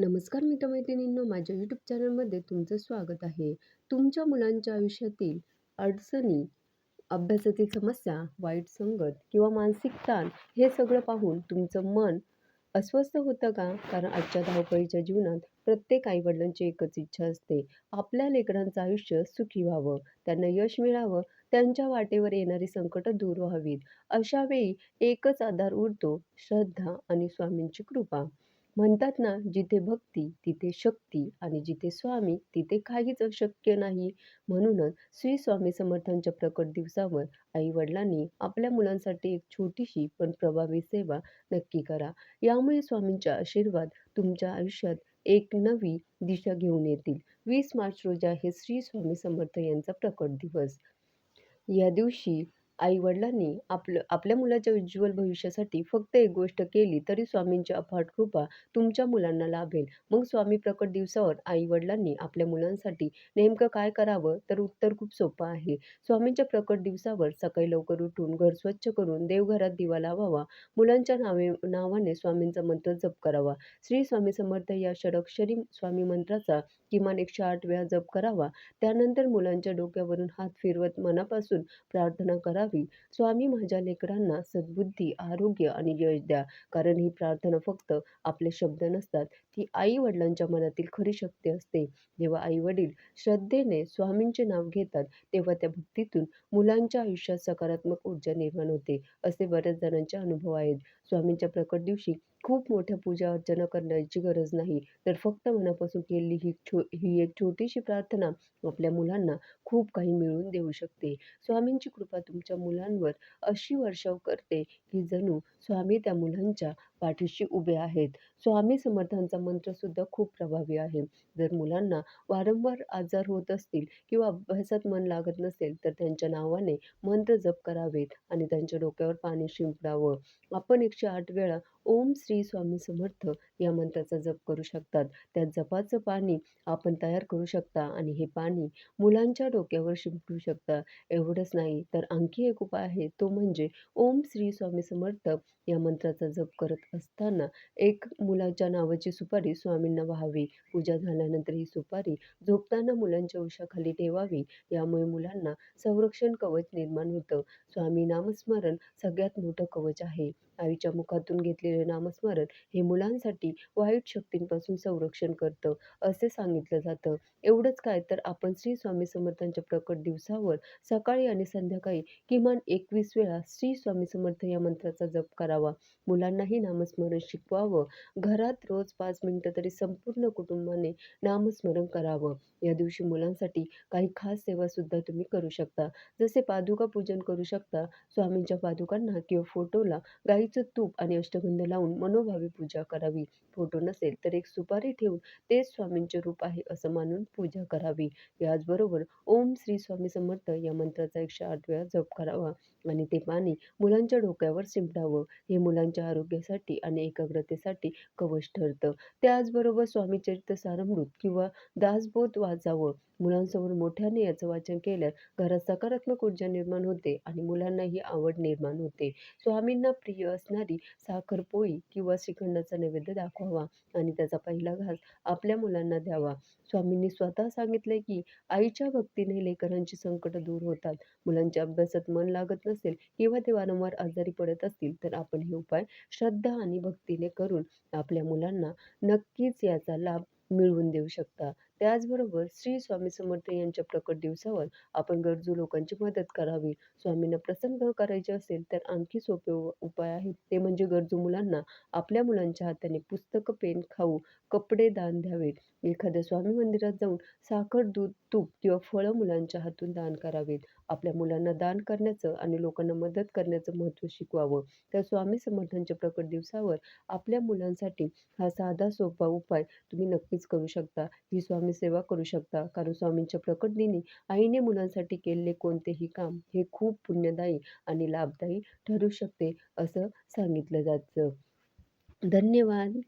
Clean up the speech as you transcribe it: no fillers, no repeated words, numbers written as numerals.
नमस्कार मित्रमैत्रिणींनो, माझ्या यूट्यूब चॅनलमध्ये तुमचं स्वागत आहे. तुमच्या मुलांच्या आयुष्यातील अडचणी, अभ्यासातील समस्या, वाईट संगत किंवा मानसिक ताण हे सगळं पाहून तुमचं मन अस्वस्थ होतं का? कारण आजच्या धावपळीच्या जीवनात प्रत्येक आई-वडिलांची एकच इच्छा असते, आपल्या लेकरांचं आयुष्य सुखी व्हावं, त्यांना यश मिळावं, त्यांच्या वाटेवर येणारी संकटं दूर व्हावीत. अशा वेळी एकच आधार उरतो, श्रद्धा आणि स्वामींची कृपा. म्हणतात ना, जिथे भक्ती तिथे शक्ती आणि जिथे स्वामी तिथे काहीच अशक्य नाही. म्हणूनच श्री स्वामी समर्थांच्या प्रकट दिवसावर आई-वडिलांनी आपल्या मुलांसाठी एक छोटीशी पण प्रभावी सेवा नक्की करा. यामुळे स्वामींचे आशीर्वाद तुमच्या आयुष्यात एक नवी दिशा घेऊन येतील. 20 मार्च रोजी आहे श्री स्वामी समर्थ यांचा प्रकट दिवस. या दिवशी आई-वडिलांनी आपल्या मुलाच्या उज्ज्वल भविष्यासाठी फक्त एक गोष्ट केली तरी स्वामींची अफाट कृपा तुमच्या मुलांना लाभेल. मग स्वामी प्रकट दिवसावर आई-वडिलांनी आपल्या मुलांसाठी नेमकं काय करावं? तर उत्तर खूप सोपं आहे. स्वामींच्या प्रकट दिवसावर सकाळी लवकर उठून घर स्वच्छ करून देवघरात दिवा लावावा. मुलांच्या नावाने स्वामींचा मंत्र जप करावा. श्री स्वामी समर्थ या षडाक्षरी स्वामी मंत्राचा किमान 108 वेळा जप करावा. त्यानंतर मुलांच्या डोक्यावरून हात फिरवत मनापासून प्रार्थना करावी. स्वामी माझ्या लेकरांना सद्बुद्धी, आरोग्य आणि यश द्या. कारण ही प्रार्थना फक्त आपले शब्द नसतात, ती आई-वडिलांच्या मनातील खरी शक्ती असते. जेव्हा आई-वडील श्रद्धेने स्वामींचे नाव घेतात, तेव्हा त्या भक्तीतून मुलांच्या आयुष्यात सकारात्मक ऊर्जा निर्माण होते. असे बऱ्याच जणांचे अनुभव आहेत. स्वामींच्या प्रकट दिवशी खूप मोठ्या पूजा अर्चना करण्याची गरज नाही, तर फक्त मनापासून केलेली ही एक छोटीशी प्रार्थना आपल्या मुलांना खूप काही मिळवून देऊ शकते. स्वामींची कृपा तुमच्या मुलांवर अशी वर्षाव करते, की जणू स्वामी त्या मुलांच्या पाठीशी उभे आहेत. स्वामी समर्थांचा मंत्रसुद्धा खूप प्रभावी आहे. जर मुलांना वारंवार आजार होत असतील किंवा अभ्यासात मन लागत नसेल, तर त्यांच्या नावाने मंत्र जप करावेत आणि त्यांच्या डोक्यावर पाणी शिंपडावं. आपण 108 वेळा ओम श्री स्वामी समर्थ या मंत्राचा जप करू शकतात. त्या जपाचं पाणी आपण तयार करू शकता आणि हे पाणी मुलांच्या डोक्यावर शिंपडू शकता. एवढंच नाही, तर आणखी एक उपाय आहे, तो म्हणजे ओम श्री स्वामी समर्थ या मंत्राचा जप करत असताना एक मुलाच्या नावाची सुपारी स्वामींना वाहावी. पूजा झाल्यानंतर ही सुपारी झोपताना मुलांच्या उशाखाली ठेवावी. यामुळे मुलांना संरक्षण कवच निर्माण होतं. स्वामी नामस्मरण सगळ्यात मोठं कवच आहे. आईच्या मुखातून घेतलेले नामस्मरण हे मुलांसाठी वाईट शक्तींपासून संरक्षण करतं, असे सांगितलं जातं. एवढंच काय, तर आपण श्री स्वामी समर्थांच्या प्रकट दिवसावर सकाळी आणि संध्याकाळी किमान 21 वेळा श्री स्वामी समर्थ या मंत्राचा जप करावा. मुलांनाही नामस्मरण शिकवावं. घरात रोज 5 मिनिटं तरी संपूर्ण कुटुंबाने नामस्मरण करावं. या दिवशी मुलांसाठी काही खास सेवासुद्धा तुम्ही करू शकता. जसे पादुका पूजन करू शकता. स्वामींच्या पादुकांना किंवा फोटोला गाईचं तूप आणि अष्टगंध लावून मनोभावे पूजा करावी. फोटो नसेल तर एक सुपारी ठेवून तेच स्वामींचे रूप आहे असं मानून पूजा करावी. याचबरोबर ओम श्री स्वामी समर्थ या मंत्राचा 108 वेळा जप करावा आणि ते पाणी मुलांच्या डोक्यावर शिंपडावं. हे मुलांच्या आरोग्यासाठी आणि एकाग्रतेसाठी कवच ठरतं. त्याचबरोबर स्वामी चरित्र सारामृत किंवा दासबोध वाचावं. मुलांसमोर मोठ्याने याचं वाचन केल्यास घरात सकारात्मक ऊर्जा निर्माण होते आणि मुलांनाही आवड निर्माण होते. स्वामींना प्रिय असणारी साखरपोळी किंवा श्रीखंडाचा नैवेद्य दाखवावा आणि त्याचा पहिला घास आपल्या मुलांना द्यावा. स्वामींनी स्वतः सांगितलंय, की आईच्या भक्तीने लेकरांची संकटं दूर होतात. मुलांच्या अभ्यासात मन लागत नसेल किंवा ते वारंवार आजारी पडत असतील, तर आपण हे उपाय श्रद्धा आणि भक्तीने करून आपल्या मुलांना नक्कीच याचा लाभ मिळवून देऊ शकता. त्याचबरोबर श्री स्वामी समर्थ यांच्या प्रकट दिवसावर आपण गरजू लोकांची मदत करावी. स्वामींना प्रसन्न करायचे असेल, तर आणखी सोपे उपाय आहेत. ते म्हणजे गरजू मुलांना आपल्या मुलांच्या हाताने पुस्तकं, पेन, खाऊ, कपडे दान द्यावेत. एखाद्या स्वामी मंदिरात जाऊन साखर, दूध, तूप किंवा फळं मुलांच्या हातून दान करावेत. आपल्या मुलांना दान करण्याचं आणि लोकांना मदत करण्याचं महत्त्व शिकवावं. तर स्वामी समर्थांच्या प्रकट दिवसावर आपल्या मुलांसाठी हा साधा सोपा उपाय तुम्ही नक्कीच करू शकता. ही स्वामी सेवा करू शकता. कारण स्वामींच्या प्रकट दिनी आईने मुलांसाठी केलेले कोणतेही काम हे खूप पुण्यदायी आणि लाभदायी ठरू शकते, असं सांगितलं जातं. धन्यवाद.